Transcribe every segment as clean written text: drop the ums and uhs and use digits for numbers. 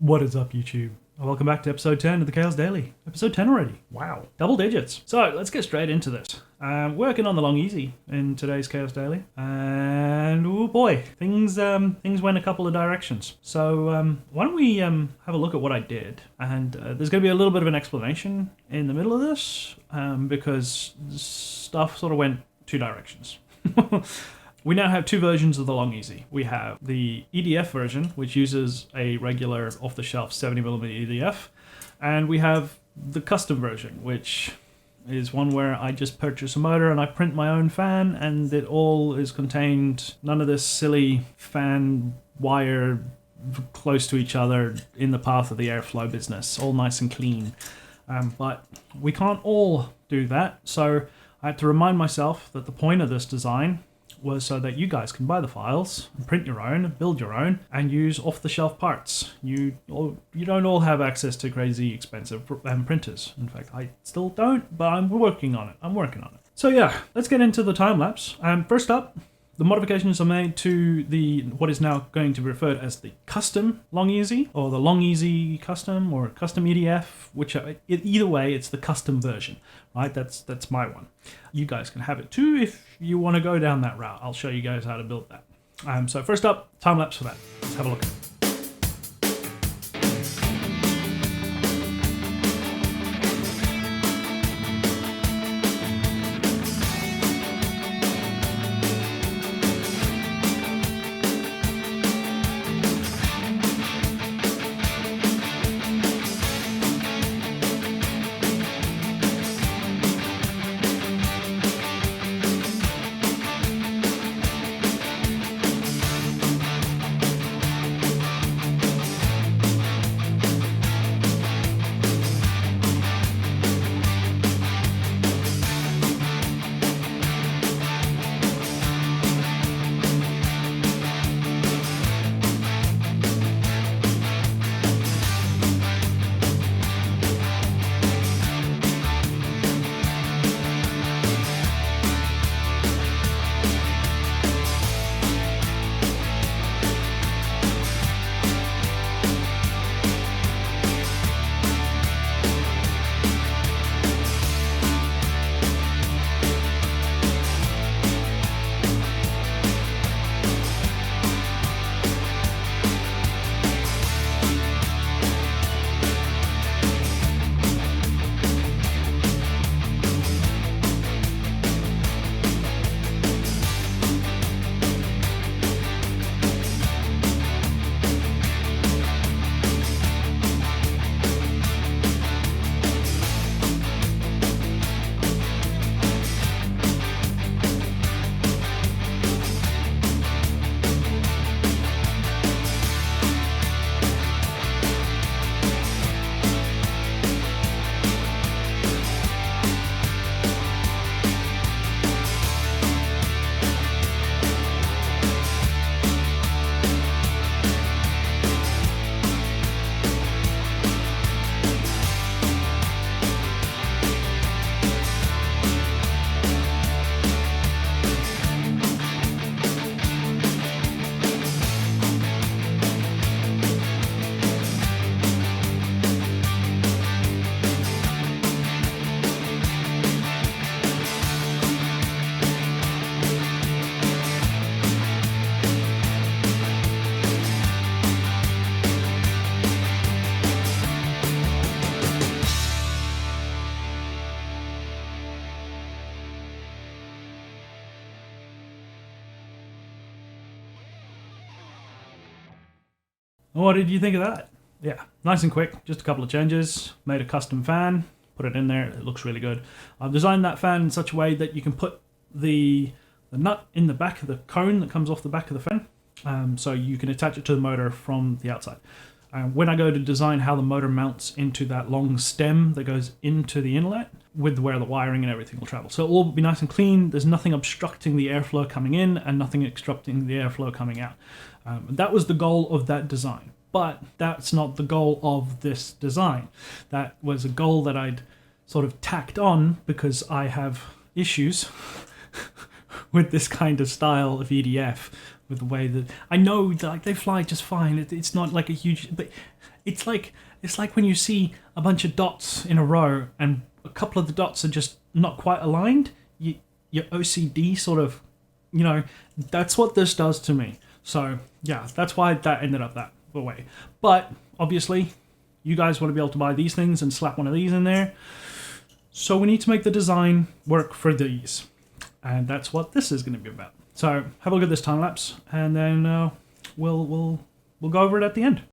What is up, YouTube? Welcome back to episode 10 of the Chaos Daily. Episode 10 already. Wow. Double digits. So let's get straight into this. Working on the long easy in today's Chaos Daily. And oh boy, things went a couple of directions. So why don't we have a look at what I did. And there's going to be a little bit of an explanation in the middle of this because stuff sort of went two directions. We now have two versions of the long easy. We have the EDF version, which uses a regular off-the-shelf 70mm EDF, and we have the custom version, which is one where I just purchase a motor and I print my own fan, and it all is contained, none of this silly fan wire close to each other in the path of the airflow business, all nice and clean. But we can't all do that, so I had to remind myself that the point of this design was so that you guys can buy the files, print your own, build your own, and use off-the-shelf parts. You don't all have access to crazy expensive printers. In fact, I still don't, but I'm working on it. So yeah, let's get into the time lapse. First up, the modifications are made to what is now going to be referred as the custom long easy, or the long easy custom, or custom EDF, either way, it's the custom version, right? That's my one. You guys can have it too if you want to go down that route. I'll show you guys how to build that. So first up, time lapse for that. Let's have a look. What did you think of that? Yeah, nice and quick, just a couple of changes. Made a custom fan, put it in there, it looks really good. I've designed that fan in such a way that you can put the nut in the back of the cone that comes off the back of the fan, so you can attach it to the motor from the outside. When I go to design how the motor mounts into that long stem that goes into the inlet, with where the wiring and everything will travel. So it'll all be nice and clean, there's nothing obstructing the airflow coming in and nothing obstructing the airflow coming out. That was the goal of that design, but that's not the goal of this design. That was a goal that I'd sort of tacked on because I have issues with this kind of style of EDF, with the way that I know like they fly just fine. It's not like a huge, but It's like when you see a bunch of dots in a row and a couple of the dots are just not quite aligned. Your OCD sort of, that's what this does to me. So yeah, that's why that ended up that way. But obviously, you guys want to be able to buy these things and slap one of these in there. So we need to make the design work for these. And that's what this is going to be about. So have a look at this time lapse, and then we'll go over it at the end.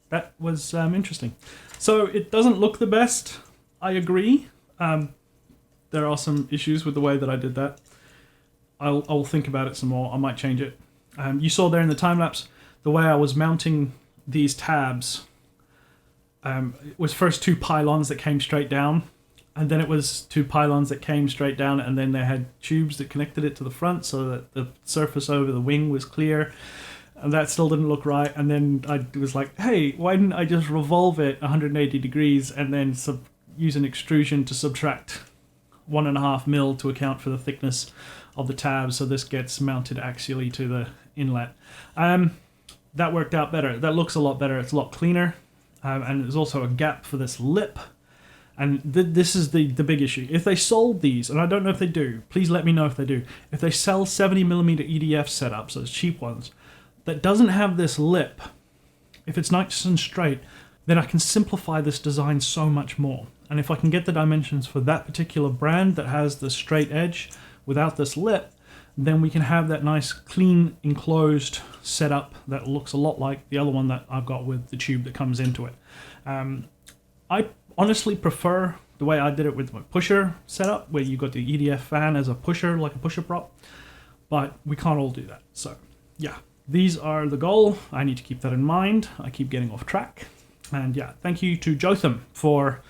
that was interesting. So it doesn't look the best. I agree. There are some issues with the way that I did that. I'll think about it some more. I might change it. You saw there in the time lapse the way I was mounting these tabs. It was first 2 pylons that came straight down, and then it was 2 pylons that came straight down, and then they had tubes that connected it to the front so that the surface over the wing was clear, and that still didn't look right. And then I was like, hey, why didn't I just revolve it 180 degrees and then use an extrusion to subtract 1.5 mil to account for the thickness of the tabs, so this gets mounted axially to the inlet. That worked out better. That looks a lot better. It's a lot cleaner. And there's also a gap for this lip. And this is the big issue. If they sold these, and I don't know if they do, please let me know if they do. If they sell 70mm EDF setups, those cheap ones, that doesn't have this lip, if it's nice and straight, then I can simplify this design so much more. And if I can get the dimensions for that particular brand that has the straight edge without this lip, then we can have that nice, clean, enclosed setup that looks a lot like the other one that I've got with the tube that comes into it. I honestly prefer the way I did it with my pusher setup, where you've got the EDF fan as a pusher, like a pusher prop, but we can't all do that. So, yeah, these are the goal. I need to keep that in mind. I keep getting off track. And yeah, thank you to Jotham for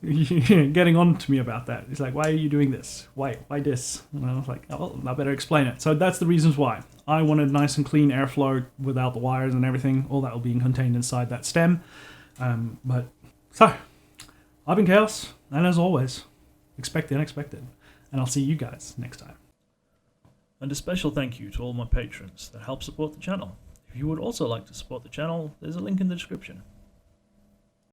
getting on to me about that. He's like, why are you doing this? Why this? And I was like, oh, I better explain it. So that's the reasons why. I wanted nice and clean airflow without the wires and everything. All that will be contained inside that stem. So, I've been Chaos, and as always, expect the unexpected. And I'll see you guys next time. And a special thank you to all my patrons that help support the channel. If you would also like to support the channel, there's a link in the description.